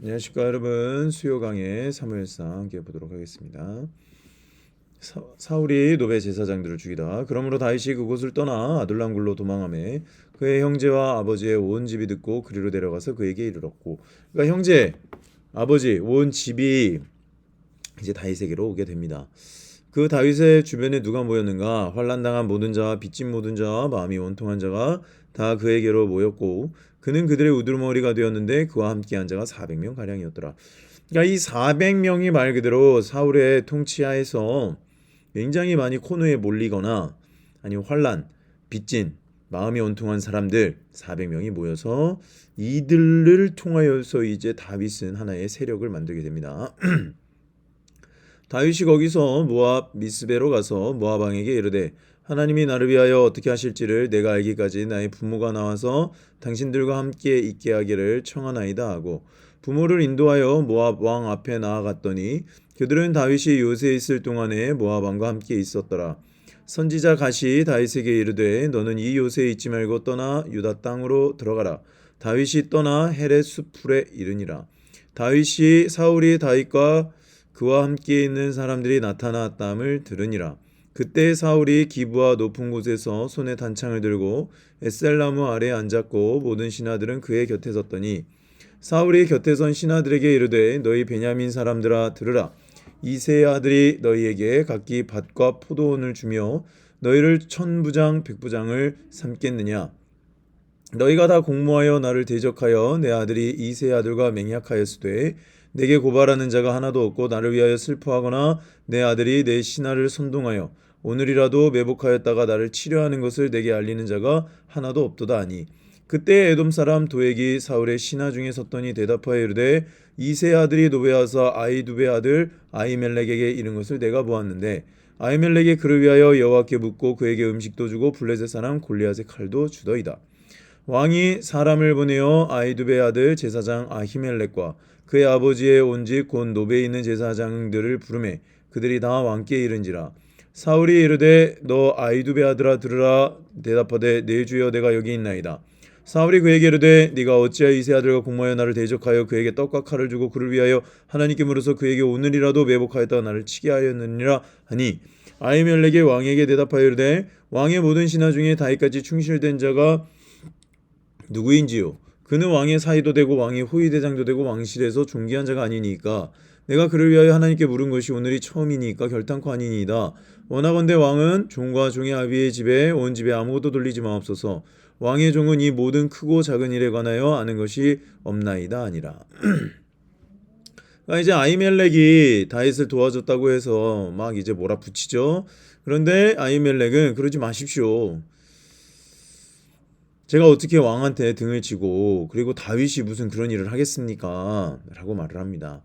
안녕하십니까 여러분. 수요 강의 사무엘상 함께 보도록 하겠습니다. 사울이 노베 제사장들을 죽이다. 그러므로 다윗이 그곳을 떠나 아둘람굴로 도망하매 그의 형제와 아버지의 온 집이 듣고 그리로 내려가서 그에게 이르렀고, 그러니까 형제, 아버지, 온 집이 이제 다윗에게로 오게 됩니다. 그 다윗의 주변에 누가 모였는가? 환난당한 모든 자와 빚진 모든 자와 마음이 원통한 자가 다 그에게로 모였고, 그는 그들의 우두머리가 되었는데 그와 함께한 자가 400명 가량이었더라. 그러니까 이 400명이 말 그대로 사울의 통치하에서 굉장히 많이 코너에 몰리거나 아니면 환난, 빚진, 마음이 원통한 사람들 400명이 모여서 이들을 통하여서 이제 다윗은 하나의 세력을 만들게 됩니다. 다윗이 거기서 모압 미스베로 가서 모압 왕에게 이르되, 하나님이 나를 위하여 어떻게 하실지를 내가 알기까지 나의 부모가 나와서 당신들과 함께 있게 하기를 청하나이다 하고 부모를 인도하여 모압 왕 앞에 나아갔더니 그들은 다윗이 요새에 있을 동안에 모압 왕과 함께 있었더라. 선지자 갓이 다윗에게 이르되, 너는 이 요새에 있지 말고 떠나 유다 땅으로 들어가라. 다윗이 떠나 헤렛 숲풀에 이르니라. 다윗이 사울이 다윗과 그와 함께 있는 사람들이 나타났담을 들으니라. 그때 사울이 기브와 높은 곳에서 손에 단창을 들고 에셀나무 아래에 앉았고 모든 신하들은 그의 곁에 섰더니 사울이 곁에 선 신하들에게 이르되, 너희 베냐민 사람들아 들으라. 이새의 아들이 너희에게 각기 밭과 포도원을 주며 너희를 천부장 백부장을 삼겠느냐? 너희가 다 공모하여 나를 대적하여 내 아들이 이새의 아들과 맹약하였으되 내게 고발하는 자가 하나도 없고 나를 위하여 슬퍼하거나 내 아들이 내 신하를 선동하여 오늘이라도 매복하였다가 나를 치려하는 것을 내게 알리는 자가 하나도 없도다 하니, 그때 에돔 사람 도액이 사울의 신하 중에 섰더니 대답하여 이르되, 이새의 아들이 노베아서 아이두베 아들 아히멜렉에게 이른 것을 내가 보았는데 아히멜렉이 그를 위하여 여호와께 묻고 그에게 음식도 주고 블레셋 사람 골리앗의 칼도 주더이다. 왕이 사람을 보내어 아히두베 아들 제사장 아히멜렉과 그의 아버지의 온 집 곧 노베에 있는 제사장들을 부르매 그들이 다 왕께 이른지라. 사울이 이르되, 너 아히두베 아들아 들으라. 대답하되, 내 주여 내가 여기 있나이다. 사울이 그에게 이르되, 네가 어찌하여 이새 아들과 공모하여 나를 대적하여 그에게 떡과 칼을 주고 그를 위하여 하나님께 물어서 그에게 오늘이라도 매복하였다가 나를 치게 하였느니라 하니, 아히멜렉이 왕에게 대답하여 이르되, 왕의 모든 신하 중에 다윗같이 충실된 자가 누구인지요? 그는 왕의 사이도 되고 왕의 호위대장도 되고 왕실에서 존귀한 자가 아니니까 내가 그를 위하여 하나님께 물은 것이 오늘이 처음이니까 결단코 아니니이다. 원하건대 왕은 종과 종의 아비의 집에 온 집에 아무것도 돌리지 마옵소서. 왕의 종은 이 모든 크고 작은 일에 관하여 아는 것이 없나이다 아니라. 그러니까 이제 아히멜렉이 다윗을 도와줬다고 해서 막 이제 몰아붙이죠. 그런데 아히멜렉은 그러지 마십시오. 제가 어떻게 왕한테 등을 치고 그리고 다윗이 무슨 그런 일을 하겠습니까? 라고 말을 합니다.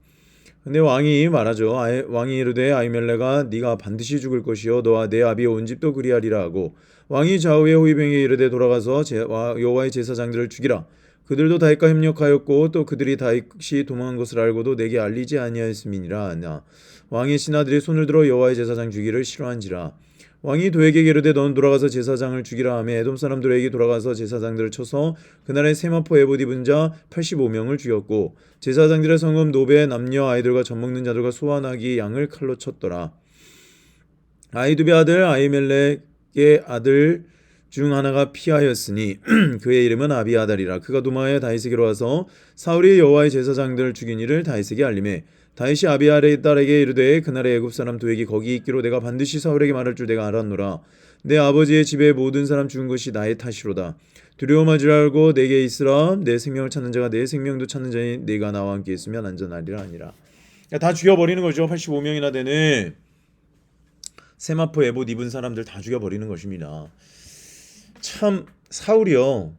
근데 왕이 말하죠. 왕이 이르되, 아히멜렉아 네가 반드시 죽을 것이요 너와 내 아비의 온 집도 그리하리라 하고 왕이 좌우의 호위병에 이르되, 돌아가서 여호와의 제사장들을 죽이라. 그들도 다윗과 협력하였고 또 그들이 다윗이 도망한 것을 알고도 내게 알리지 아니하였음이니라 하나, 왕의 신하들이 손을 들어 여호와의 제사장 죽이를 싫어한지라. 왕이 도에게 이르되, 너는 돌아가서 제사장을 죽이라 하며 에돔 사람들에게 돌아가서 제사장들을 쳐서 그날의 세마포 에봇 입은 자 85명을 죽였고 제사장들의 성읍 노베의 남녀 아이들과 젖먹는 자들과 소환하기 양을 칼로 쳤더라. 아히두베 아들 아히멜렉의 아들 중 하나가 피하였으니 그의 이름은 아비아달이라. 그가 도망하여 다윗에게로 와서 사울이 여호와의 제사장들을 죽인 일을 다윗에게 알림해 다윗이 아비아달에게 이르되, 그날의 애굽 사람 도액이 거기 있기로 내가 반드시 사울에게 말할 줄 내가 알았노라. 내 아버지의 집에 모든 사람 죽은 것이 나의 탓이로다. 두려움하지 말고 내게 있으라. 내 생명을 찾는 자가 내 생명도 찾는 자니 네가 나와 함께 있으면 안전하리라 아니라. 다 죽여버리는 거죠. 85명이나 되는 세마포 에봇 입은 사람들 다 죽여버리는 것입니다. 참 사울이요,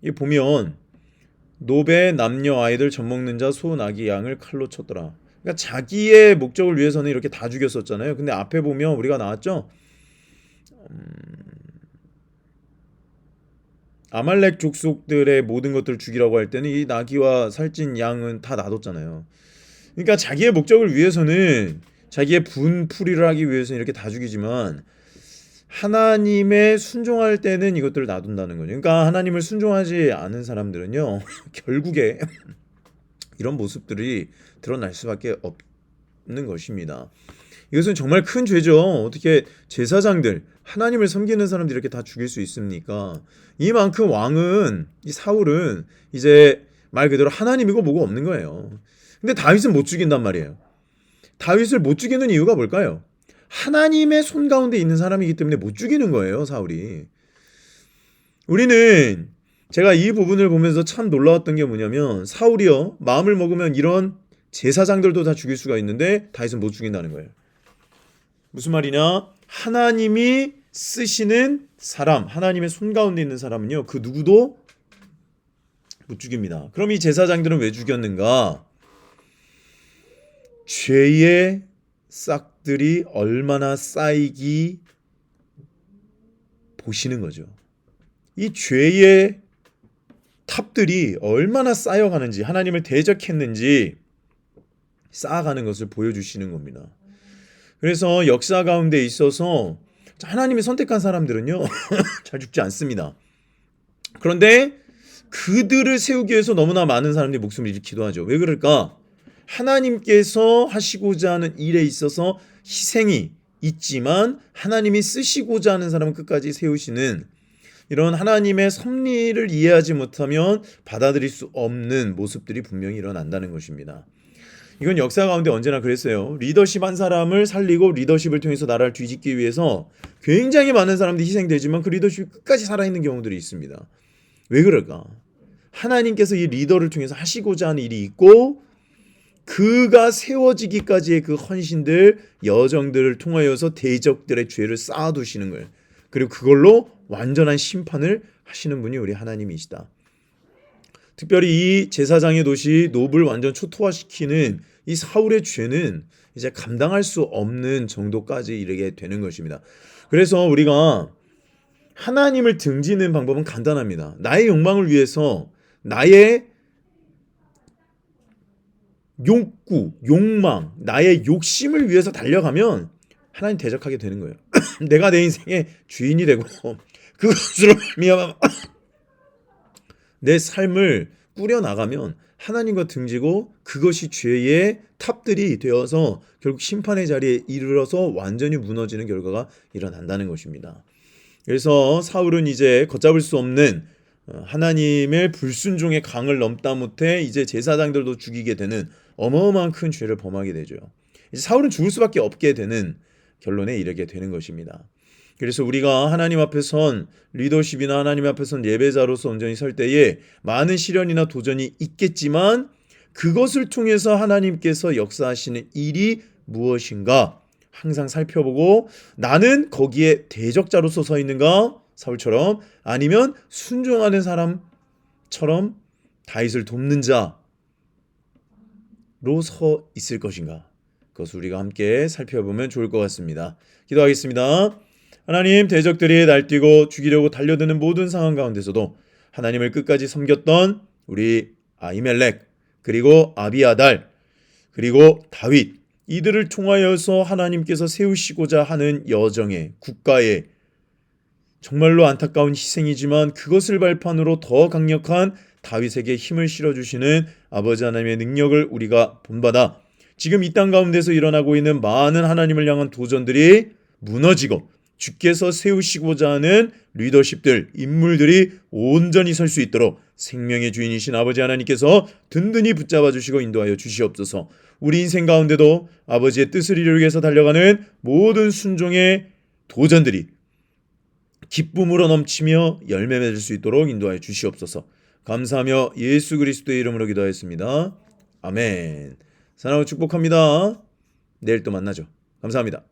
이 보면 노베 남녀 아이들 젖먹는 자 소 나귀 양을 칼로 쳤더라. 그러니까 자기의 목적을 위해서는 이렇게 다 죽였었잖아요. 근데 앞에 보면 우리가 나왔죠. 아말렉 족속들의 모든 것들을 죽이라고 할 때는 이 나귀와 살찐 양은 다 놔뒀잖아요. 그러니까 자기의 목적을 위해서는, 자기의 분풀이를 하기 위해서는 이렇게 다 죽이지만 하나님의 순종할 때는 이것들을 놔둔다는 거죠. 그러니까 하나님을 순종하지 않은 사람들은요 결국에 이런 모습들이 드러날 수밖에 없는 것입니다. 이것은 정말 큰 죄죠. 어떻게 제사장들, 하나님을 섬기는 사람들이 이렇게 다 죽일 수 있습니까? 이만큼 왕은, 이 사울은 이제 말 그대로 하나님이고 뭐고 없는 거예요. 근데 다윗은 못 죽인단 말이에요. 다윗을 못 죽이는 이유가 뭘까요? 하나님의 손 가운데 있는 사람이기 때문에 못 죽이는 거예요, 사울이. 우리는 제가 이 부분을 보면서 참 놀라웠던 게 뭐냐면 사울이요, 마음을 먹으면 이런 제사장들도 다 죽일 수가 있는데 다윗은 못 죽인다는 거예요. 무슨 말이냐? 하나님이 쓰시는 사람, 하나님의 손 가운데 있는 사람은요, 그 누구도 못 죽입니다. 그럼 이 제사장들은 왜 죽였는가? 죄의 싹들이 얼마나 쌓이기 보시는 거죠. 이 죄의 탑들이 얼마나 쌓여가는지, 하나님을 대적했는지 쌓아가는 것을 보여주시는 겁니다. 그래서 역사 가운데 있어서 하나님이 선택한 사람들은요 잘 죽지 않습니다. 그런데 그들을 세우기 위해서 너무나 많은 사람들이 목숨을 잃기도 하죠. 왜 그럴까? 하나님께서 하시고자 하는 일에 있어서 희생이 있지만 하나님이 쓰시고자 하는 사람은 끝까지 세우시는 이런 하나님의 섭리를 이해하지 못하면 받아들일 수 없는 모습들이 분명히 일어난다는 것입니다. 이건 역사 가운데 언제나 그랬어요. 리더십 한 사람을 살리고 리더십을 통해서 나라를 뒤집기 위해서 굉장히 많은 사람들이 희생되지만 그 리더십이 끝까지 살아있는 경우들이 있습니다. 왜 그럴까? 하나님께서 이 리더를 통해서 하시고자 하는 일이 있고 그가 세워지기까지의 그 헌신들, 여정들을 통하여서 대적들의 죄를 쌓아두시는 거예요. 그리고 그걸로 완전한 심판을 하시는 분이 우리 하나님이시다. 특별히 이 제사장의 도시 놉을 완전 초토화시키는 이 사울의 죄는 이제 감당할 수 없는 정도까지 이르게 되는 것입니다. 그래서 우리가 하나님을 등지는 방법은 간단합니다. 나의 욕망을 위해서 나의 욕구, 욕망, 나의 욕심을 위해서 달려가면 하나님 대적하게 되는 거예요. 내가 내 인생의 주인이 되고 그것으로 말미암아 내 삶을 꾸려나가면 하나님과 등지고 그것이 죄의 탑들이 되어서 결국 심판의 자리에 이르러서 완전히 무너지는 결과가 일어난다는 것입니다. 그래서 사울은 이제 걷잡을 수 없는 하나님의 불순종의 강을 넘다 못해 이제 제사장들도 죽이게 되는 어마어마한 큰 죄를 범하게 되죠. 이제 사울은 죽을 수밖에 없게 되는 결론에 이르게 되는 것입니다. 그래서 우리가 하나님 앞에 선 리더십이나 하나님 앞에 선 예배자로서 온전히 설 때에 많은 시련이나 도전이 있겠지만 그것을 통해서 하나님께서 역사하시는 일이 무엇인가 항상 살펴보고 나는 거기에 대적자로서 서 있는가? 사울처럼 아니면 순종하는 사람처럼 다윗을 돕는 자로 서 있을 것인가? 그것을 우리가 함께 살펴보면 좋을 것 같습니다. 기도하겠습니다. 하나님, 대적들이 날뛰고 죽이려고 달려드는 모든 상황 가운데서도 하나님을 끝까지 섬겼던 우리 아히멜렉 그리고 아비아달 그리고 다윗 이들을 통하여서 하나님께서 세우시고자 하는 여정에 국가에 정말로 안타까운 희생이지만 그것을 발판으로 더 강력한 다윗에게 힘을 실어주시는 아버지 하나님의 능력을 우리가 본받아 지금 이 땅 가운데서 일어나고 있는 많은 하나님을 향한 도전들이 무너지고 주께서 세우시고자 하는 리더십들, 인물들이 온전히 설 수 있도록 생명의 주인이신 아버지 하나님께서 든든히 붙잡아 주시고 인도하여 주시옵소서. 우리 인생 가운데도 아버지의 뜻을 이루기 위해서 달려가는 모든 순종의 도전들이 기쁨으로 넘치며 열매 맺을 수 있도록 인도하여 주시옵소서. 감사하며 예수 그리스도의 이름으로 기도하였습니다. 아멘. 사랑하고 축복합니다. 내일 또 만나죠. 감사합니다.